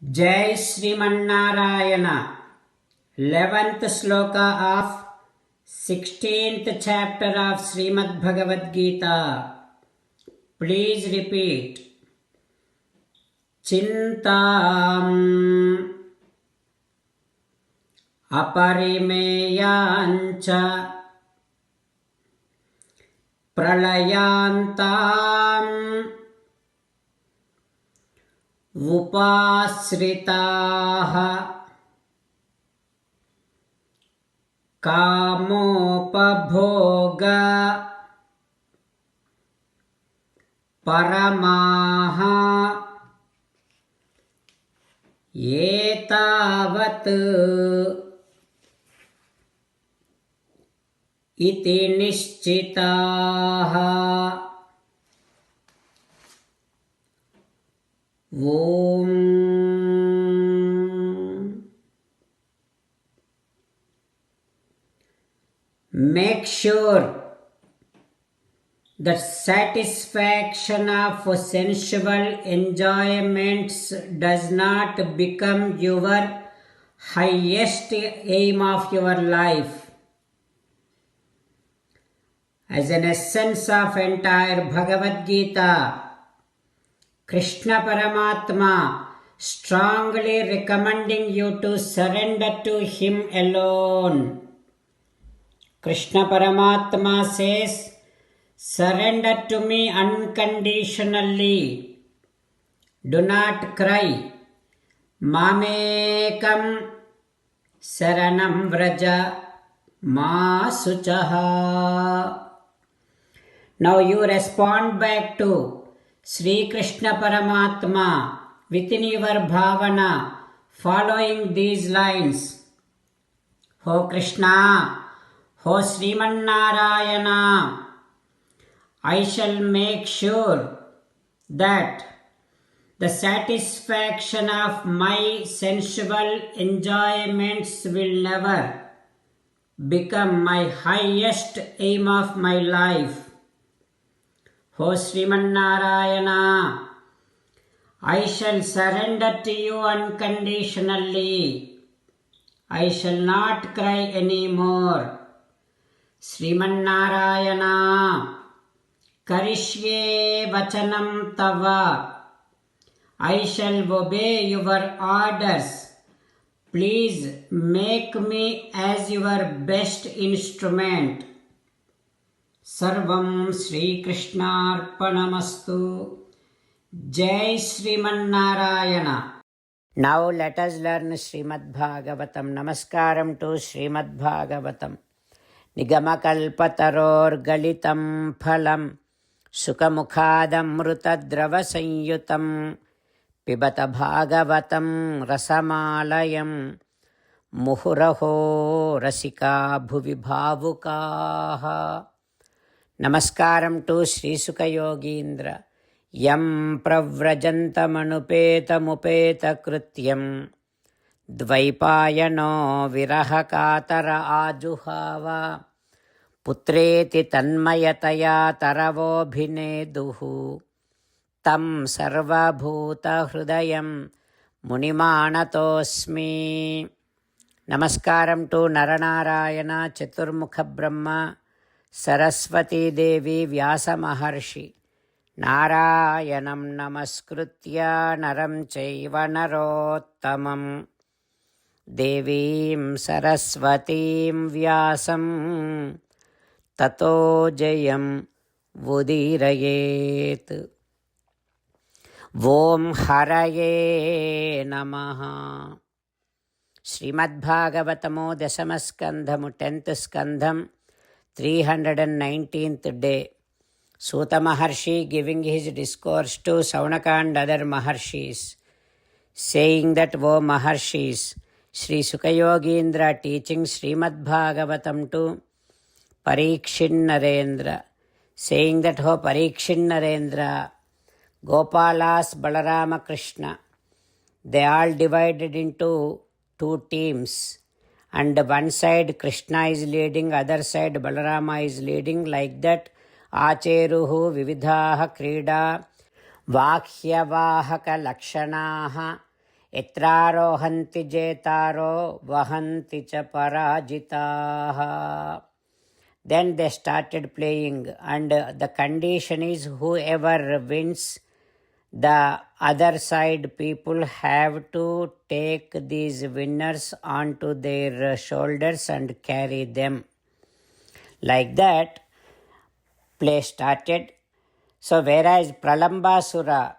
Jai Srimanarayana. 11th sloka of 16th chapter of Srimad Bhagavad Gita. Please repeat. Chintam aparimeyancha pralayantam upasritaha कामोपभोगा परमाः एतावत् इति निश्चिताः। ॐ Make sure that satisfaction of sensual enjoyments does not become your highest aim of your life. As an essence of entire Bhagavad Gita, Krishna Paramatma strongly recommending you to surrender to Him alone. Krishna Paramatma says, surrender to me unconditionally. Do not cry. Mamekam saranam vraja ma suchaha. Now you respond back to Sri Krishna Paramatma within your bhavana following these lines. O Krishna, O Srimanarayana, I shall make sure that the satisfaction of my sensual enjoyments will never become my highest aim of my life. O Srimanarayana, I shall surrender to you unconditionally. I shall not cry anymore. Srimanarayana, Karishye Vachanam Tava. I shall obey your orders. Please make me as your best instrument. Sarvam Sri Krishnarpanamastu. Jai Srimanarayana. Now let us learn Srimad Bhagavatam. Namaskaram to Srimad Bhagavatam. Nigamakalpatarorgalitam phalam Sukhamukadamrutadravasangyutam Pibata Bhagavatam rasamalayam Muhuraho rasika bhuvi bhavukaha. Namaskaram to Sri Sukha Yogindra. Yam pravrajantamanupeta krityam Dvaipayano virahakatara ajuhava Putreti tanmayataya taravobhineduhu Tam sarvabhuta hrudayam munimanatosmi. Namaskaram to Naranarayana, Chaturmukha Brahma, Saraswati Devi, Vyasa Maharshi. Narayanam namaskritya naram chaiva narottamam Devim Saraswatim Vyasam Tato Jayam Vudirayet. Om Haraye Namaha. Srimad Bhagavatamo Dasamaskandhamu 10th Skandham 319th day. Suta Maharshi giving his discourse to Saunaka and other Maharshis, saying that, O Maharshis, Sri Sukayogindra teaching Srimad Bhagavatam to Parikshin Narendra, saying that, O Parikshin Narendra, Gopalas, Balarama, Krishna, they all divided into two teams, and one side Krishna is leading, other side Balarama is leading, like that. Acheruhu vividhaha krida Vakhyavahaka lakshanaha Yatrarohanti jetaro vahanti cha parajitaha. Then they started playing, and the condition is whoever wins, the other side people have to take these winners onto their shoulders and carry them. Like that, play started. So whereas Pralambasura,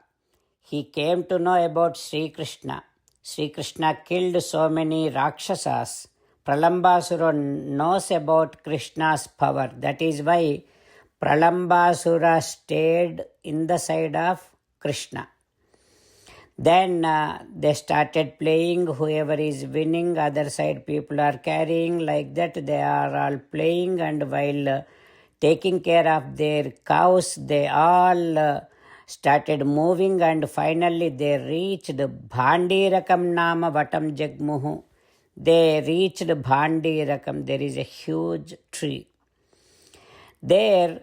he came to know about Sri Krishna. Sri Krishna killed so many Rakshasas. Pralambasura knows about Krishna's power. That is why Pralambasura stayed in the side of Krishna. Then they started playing. Whoever is winning, other side people are carrying. Like that, they are all playing, and while taking care of their cows, they all started moving, and finally they reached Bhandirakam Nama Vatam Jagmuhu. They reached Bhandirakam. There is a huge tree. There,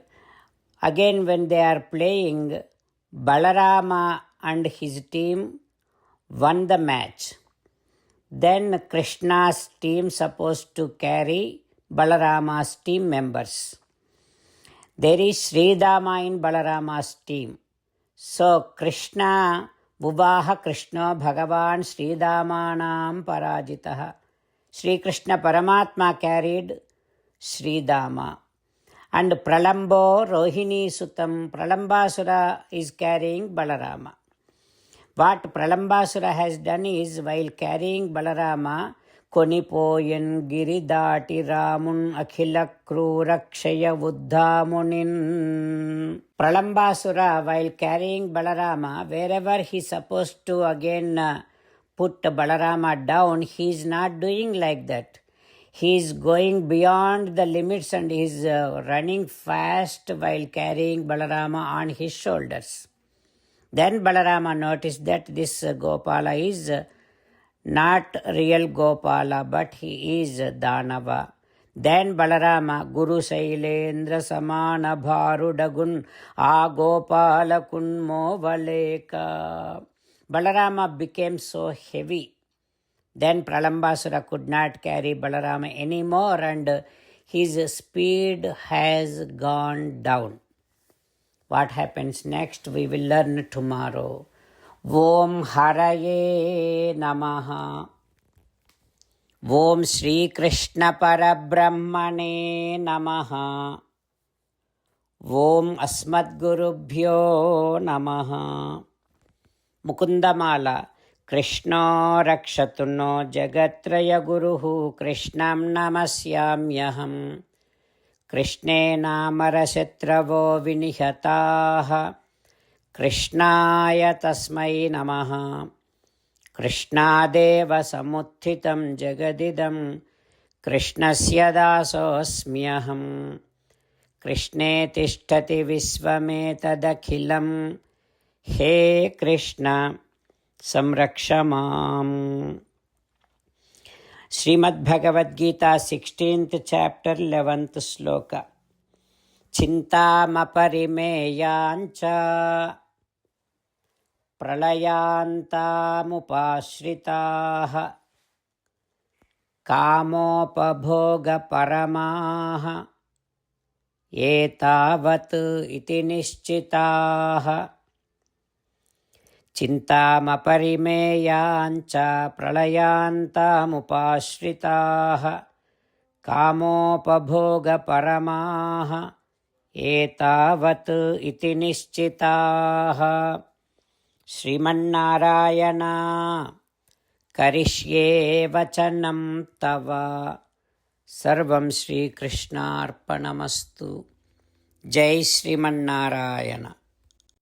again when they are playing, Balarama and his team won the match. Then Krishna's team supposed to carry Balarama's team members. There is Sridama in Balarama's team. So Krishna, Bubaha Krishna Bhagavan Sridamanam Parajitaha. Sri Krishna Paramatma carried Sridama. And Pralambo Rohini Sutam, Pralambasura is carrying Balarama. What Pralambasura has done is, while carrying Balarama, Konipoyan Giridati Ramun Akhila Krurakshaya Uddhamunin. Pralambasura, while carrying Balarama, wherever he is supposed to again put Balarama down, he is not doing like that. He is going beyond the limits and he is running fast while carrying Balarama on his shoulders. Then Balarama noticed that this Gopala is not real Gopala, but he is Danava. Then Balarama, Guru Sailendra Samana Bharudagun Agopala Kunmo Valeka. Balarama became so heavy. Then Pralambasura could not carry Balarama anymore, and his speed has gone down. What happens next we will learn tomorrow. Om Haraye Namaha. Om Shri Krishna Parabrahmane Namaha. Om Asmadgurubhyo Namaha. Mukundamala. Krishna Rakshatu no Jagatraya Guruhu Krishnam Namasyamyaham. Krishne Namarashatravo Vinihataha. Krishnaya Tasmai Namaha. Krishnadeva Samuthitam Jagadidam. Krishnasya Dasosmyaham. Krishne Tishtati Visvametadakhilam. He Krishna Samrakshamam. Srimad Bhagavad Gita, 16th chapter, 11th sloka. Chintamaparimeyancha pralayantamupashritaha kamopabhogaparamaha etavat iti nischitaha. Chintamaparimeyancha pralayantamupashritaha kamopabhogaparamaha etavat iti nischitaha. Srimannarayana karishye vachanam tava. Sarvam Shri Krishnarpanamastu. Jai Srimannarayana.